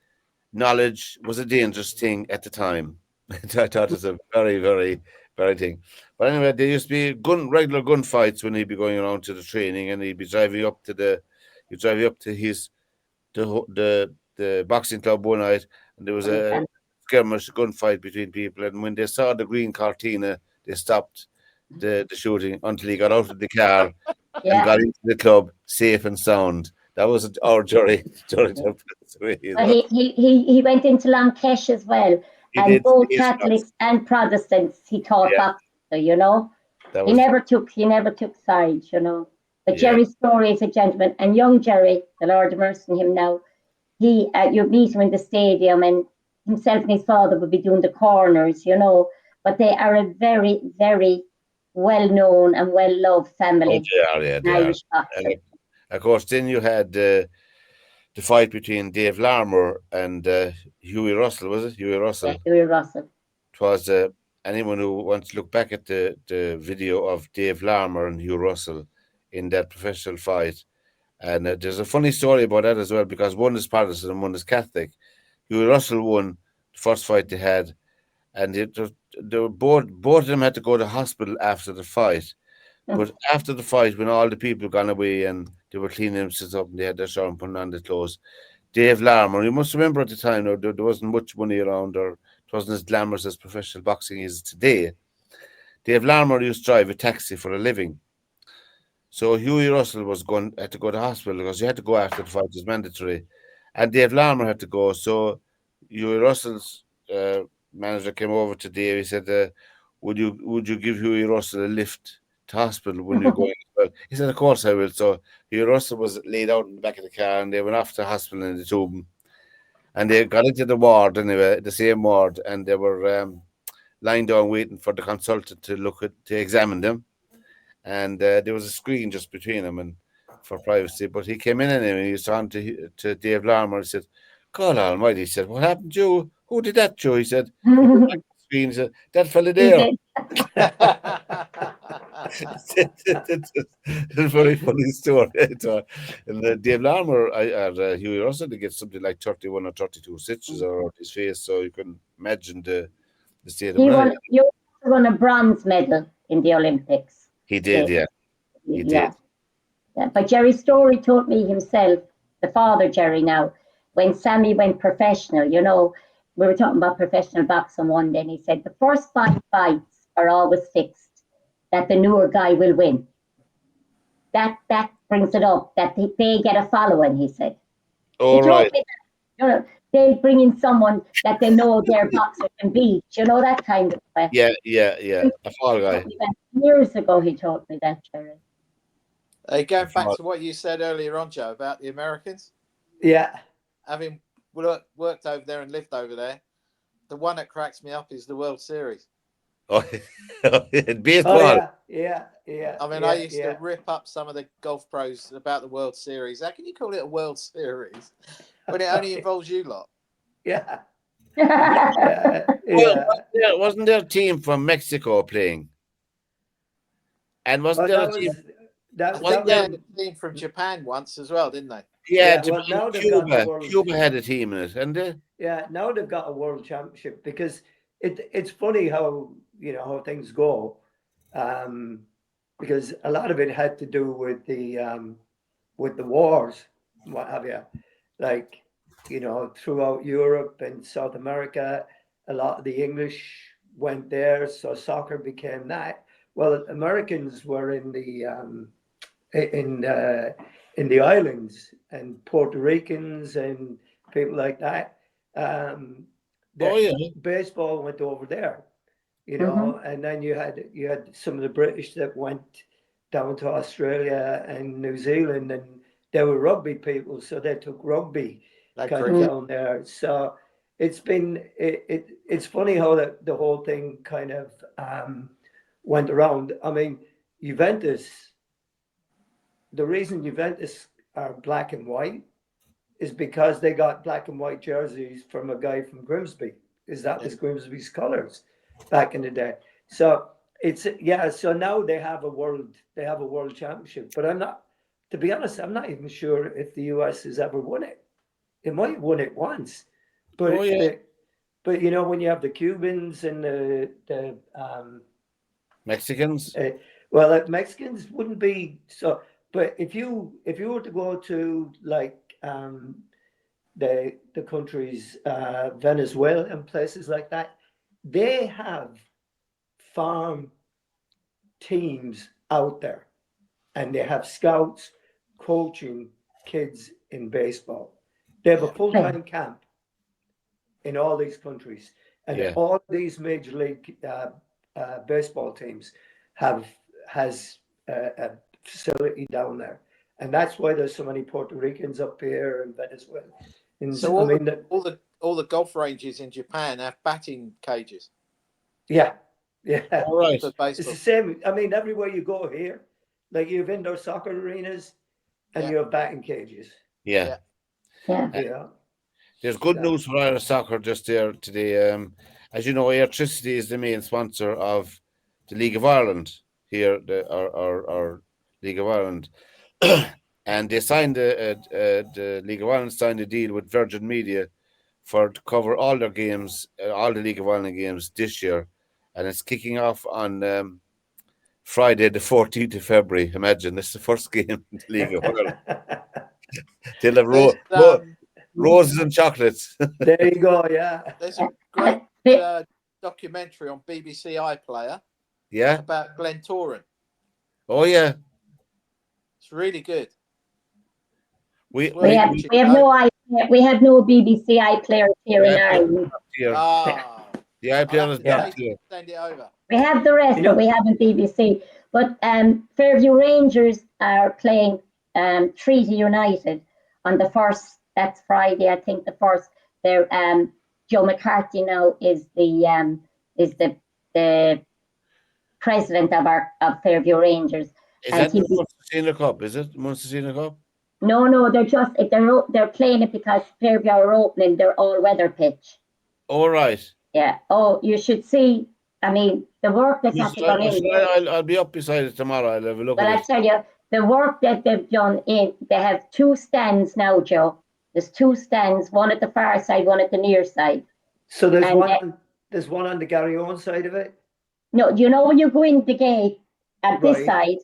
knowledge was a dangerous thing at the time. I thought it was a very, very, very thing. But anyway, there used to be regular gunfights when he'd be going around to the training, and he'd be driving up to his the boxing club one night, and there was a skirmish gunfight between people. And when they saw the green Cortina, they stopped the shooting until he got out of the car and got into the club safe and sound. That was our jury. But he went into Lankesh as well, and both Catholics and Protestants he taught boxing. You know, he never took sides. You know, but Jerry Story is a gentleman, and young Jerry, the Lord of mercy on him now, you'd meet him in the stadium, and himself and his father would be doing the corners. You know, but they are a very, very well-known and well-loved family. Oh, they are. Of course, then you had the fight between Dave Larmour and Hughie Russell, was it? Hughie Russell. Yeah, Hughie Russell. It was anyone who wants to look back at the video of Dave Larmour and Hugh Russell in that professional fight. And there's a funny story about that as well, because one is Protestant and one is Catholic. Hughie Russell won the first fight they had, and both of them had to go to hospital after the fight. But after the fight, when all the people gone away and they were cleaning themselves up and they had their shower and putting on their clothes, Dave Larmour, you must remember at the time, there wasn't much money around, or it wasn't as glamorous as professional boxing is today. Dave Larmour used to drive a taxi for a living. So Hughie Russell had to go to hospital because he had to go after the fight, it was mandatory. And Dave Larmour had to go. So Hughie Russell's manager came over to Dave. He said, would you give Hughie Russell a lift to hospital when you're going as well? He said, of course I will. So Hughie Russell was laid out in the back of the car, and they went off to hospital in the tube. And they got into the ward anyway, the same ward, and they were lying down waiting for the consultant to examine them. And there was a screen just between them and for privacy. But he came in anyway, and he was talking to Dave Larmour. He said, God almighty, he said, what happened to you? Who did that to you? He said, he said, that fella there. It's a very funny story. And Dave Larmour or Hughie Russell, they get something like 31 or 32 stitches around his face, so you can imagine the state of it. He won a bronze medal in the Olympics. He did, yeah. He did. Yeah. But Jerry Story told me himself, the father Jerry now, when Sammy went professional, you know, we were talking about professional boxing one day, and he said the first 5 fights are always fixed, that the newer guy will win. That brings it up, that they get a following, he said. Oh, right. You know, they'll bring in someone that they know their boxer can beat, you know, that kind of way. Yeah. A fall guy. Years ago, he told me that, Jerry. Going back to what you said earlier on, Joe, about the Americans. Yeah. Having worked over there and lived over there, the one that cracks me up is the World Series. Oh, baseball. Yeah. I mean, I used to rip up some of the golf pros about the World Series. How can you call it a World Series when it only involves you lot? Yeah. Well, wasn't there a team from Mexico playing? And wasn't there a team? Wasn't there a team from Japan once as well, didn't they? Yeah, now Cuba had a team in it, and now they've got a world championship, because it's funny how things go, because a lot of it had to do with the wars, what have you, like throughout Europe and South America, a lot of the English went there, so soccer became that. Well, Americans were in the islands, and Puerto Ricans and people like that. Baseball went over there, and then you had some of the British that went down to Australia and New Zealand, and they were rugby people, so they took rugby down there. So it's it's funny how the whole thing kind of went around. I mean, Juventus. The reason Juventus are black and white is because they got black and white jerseys from a guy from Grimsby, because that was Grimsby's colors back in the day. So so now they have a world championship. But to be honest, I'm not even sure if the US has ever won it. It might have won it once, But Oh, yeah. but you know, when you have the Cubans and the Mexicans. well, Mexicans wouldn't be so. But if you were to go to like the countries Venezuela and places like that, they have farm teams out there, and they have scouts coaching kids in baseball. They have a full-time camp in all these countries, and Yeah. all these major league baseball teams has a facility down there, and that's why there's so many Puerto Ricans up here and Venezuela. And So I mean, all the golf ranges in Japan have batting cages yeah. All right. for It's baseball. the same. I mean, everywhere you go here, like you have indoor soccer arenas and Yeah. you have batting cages. Yeah. Yeah. Yeah. There's good news for Irish soccer just there today. As you know, Electricity is the main sponsor of the League of Ireland here, our League of Ireland. And they signed the League of Ireland signed a deal with Virgin Media to cover all their games, all the League of Ireland games this year. And it's kicking off on Friday, the 14th of February. Imagine, this is the first game in the League of Ireland. They'll have There's, roses and chocolates. There you go. Yeah. there's a great documentary on BBC iPlayer Yeah. about Glen Torrent. Oh, yeah. It's really good. We have no BBC iPlayer here in Ireland. The iPlayer is back here. Send it over. We have the rest, but we haven't BBC. But Fairview Rangers are playing Treaty United on the first. That's Friday, I think. The first. They're Joe McCarthy now is the president of Fairview Rangers. Is that the Munster Senior Cup? Is it Munster Senior Cup? No, they're playing it because Fairview are opening their all-weather pitch. All right. Yeah. Oh, you should see. I mean, the work that's gone in. I'll be up beside it tomorrow. I'll have a look at it. Well, I tell you, the work that they've done they have 2 stands now, Joe. There's 2 stands, one at the far side, one at the near side. So there's one on the Garryowen side of it? No, you know when you go in the gate at this side,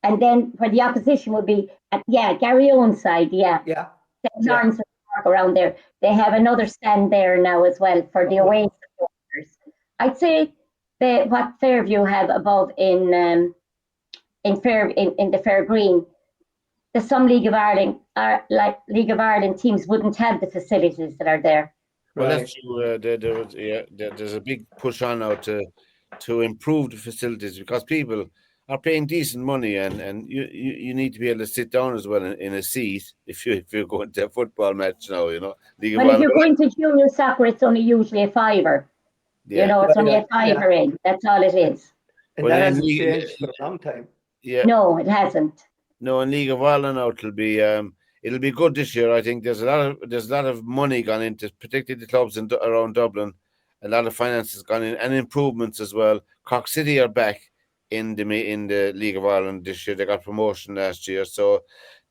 and then where the opposition would be at Garryowen side, Yeah. St. Lawrence Park around there. They have another stand there now as well for the away supporters. I'd say what Fairview have above in the Fair Green, some League of Ireland teams wouldn't have the facilities that are there. Well, that's true. There's a big push on now to improve the facilities because people are paying decent money, and you need to be able to sit down as well in a seat if you're going to a football match now. You know, if you're going to junior soccer, it's only usually a $5. Yeah. You know, it's only a $5 in. That's all it is. And that hasn't changed for a long time. Yeah. No, it hasn't. No, in League of Ireland now it'll be good this year. I think there's a lot of money gone into, particularly the clubs around Dublin. A lot of finances gone in and improvements as well. Cork City are back in the League of Ireland this year. They got promotion last year, so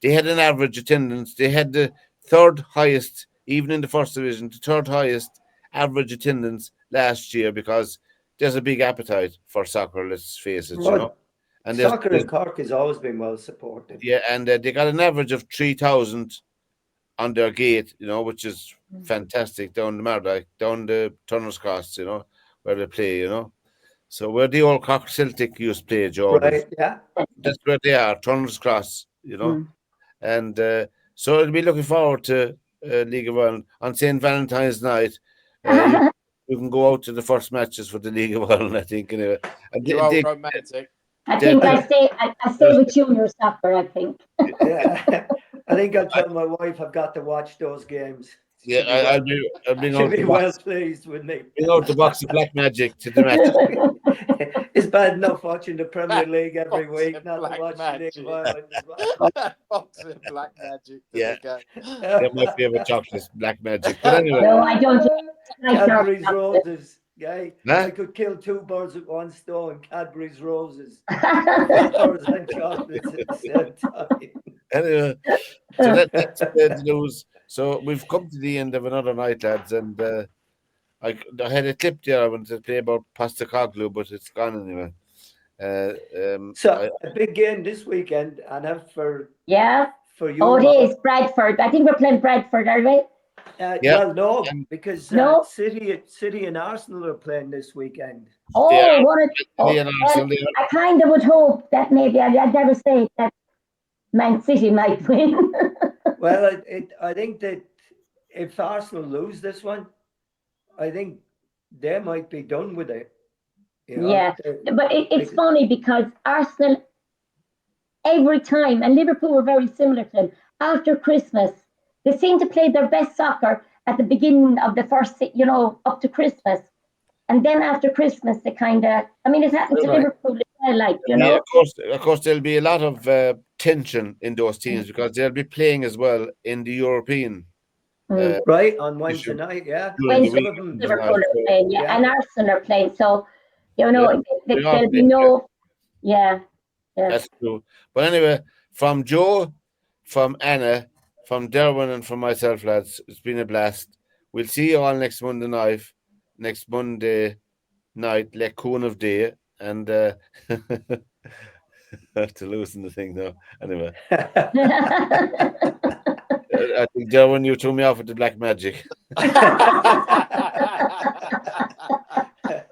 they had an average attendance. They had the 3rd highest, even in the first division, the 3rd highest average attendance last year because there's a big appetite for soccer. Let's face it, you know. And soccer in Cork has always been well supported. Yeah, and they got an average of 3,000 on their gate, you know, which is fantastic down the Mardyke, down the Turner's Cross, you know, where they play, you know. So where the old Cork Celtic used to play, Joe. Right, yeah. That's where they are, Turner's Cross, you know. And so I'll be looking forward to League of Ireland on St. Valentine's night. You can go out to the first matches for the League of Ireland, I think. Anyway. You're all romantic. I think I stay with junior soccer, I think. Yeah. I think I'll tell my wife I've got to watch those games. Yeah, I'll be well pleased with me. Bring out the box of Black Magic to the match. It's bad enough watching the Premier League every week, not to watch the League of Ireland as well. Box of Black Magic. Yeah. They're my favourite chocolates, Black Magic. But anyway. No, I don't. Cadbury's Roses. Yeah, I could kill 2 birds with 1 stone. Cadbury's Roses. Flowers and chocolates at the same time. Anyway, so that's the news. So we've come to the end of another night, lads, and I had a clip there I wanted to play about Postacoglu, but it's gone anyway. So a big game this weekend, Anna, for you. Oh, it is Bradford. I think we're playing Bradford, are we? Well, no, because No? City and Arsenal are playing this weekend. Oh, Yeah, what I kind of would hope that maybe I'd never say that Man City might win. Well, I think that if Arsenal lose this one, I think they might be done with it. You know, yeah, but it's funny because Arsenal, every time, and Liverpool were very similar to them, after Christmas, they seem to play their best soccer at the beginning of the first, up to Christmas. And then after Christmas, they kind of, I mean, it happened to Liverpool as well, like, Yeah, of course, there'll be a lot of tension in those teams because they'll be playing as well in the European. Right, on Wednesday night, yeah. Wednesday, Liverpool are playing, and Arsenal are playing. So, there'll be no, That's true. But anyway, from Joe, from Anna, from Derwynne, and from myself, lads, it's been a blast. We'll see you all next Monday night, Lekun of Day, and I have to loosen the thing now. Anyway. I think, Derwynne, you threw me off with the black magic.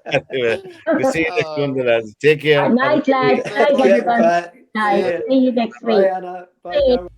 Anyway, we'll see you next Monday, lads. Take care. Night, lads. Night, everyone. Night. See you next week. Bye, Anna. Bye,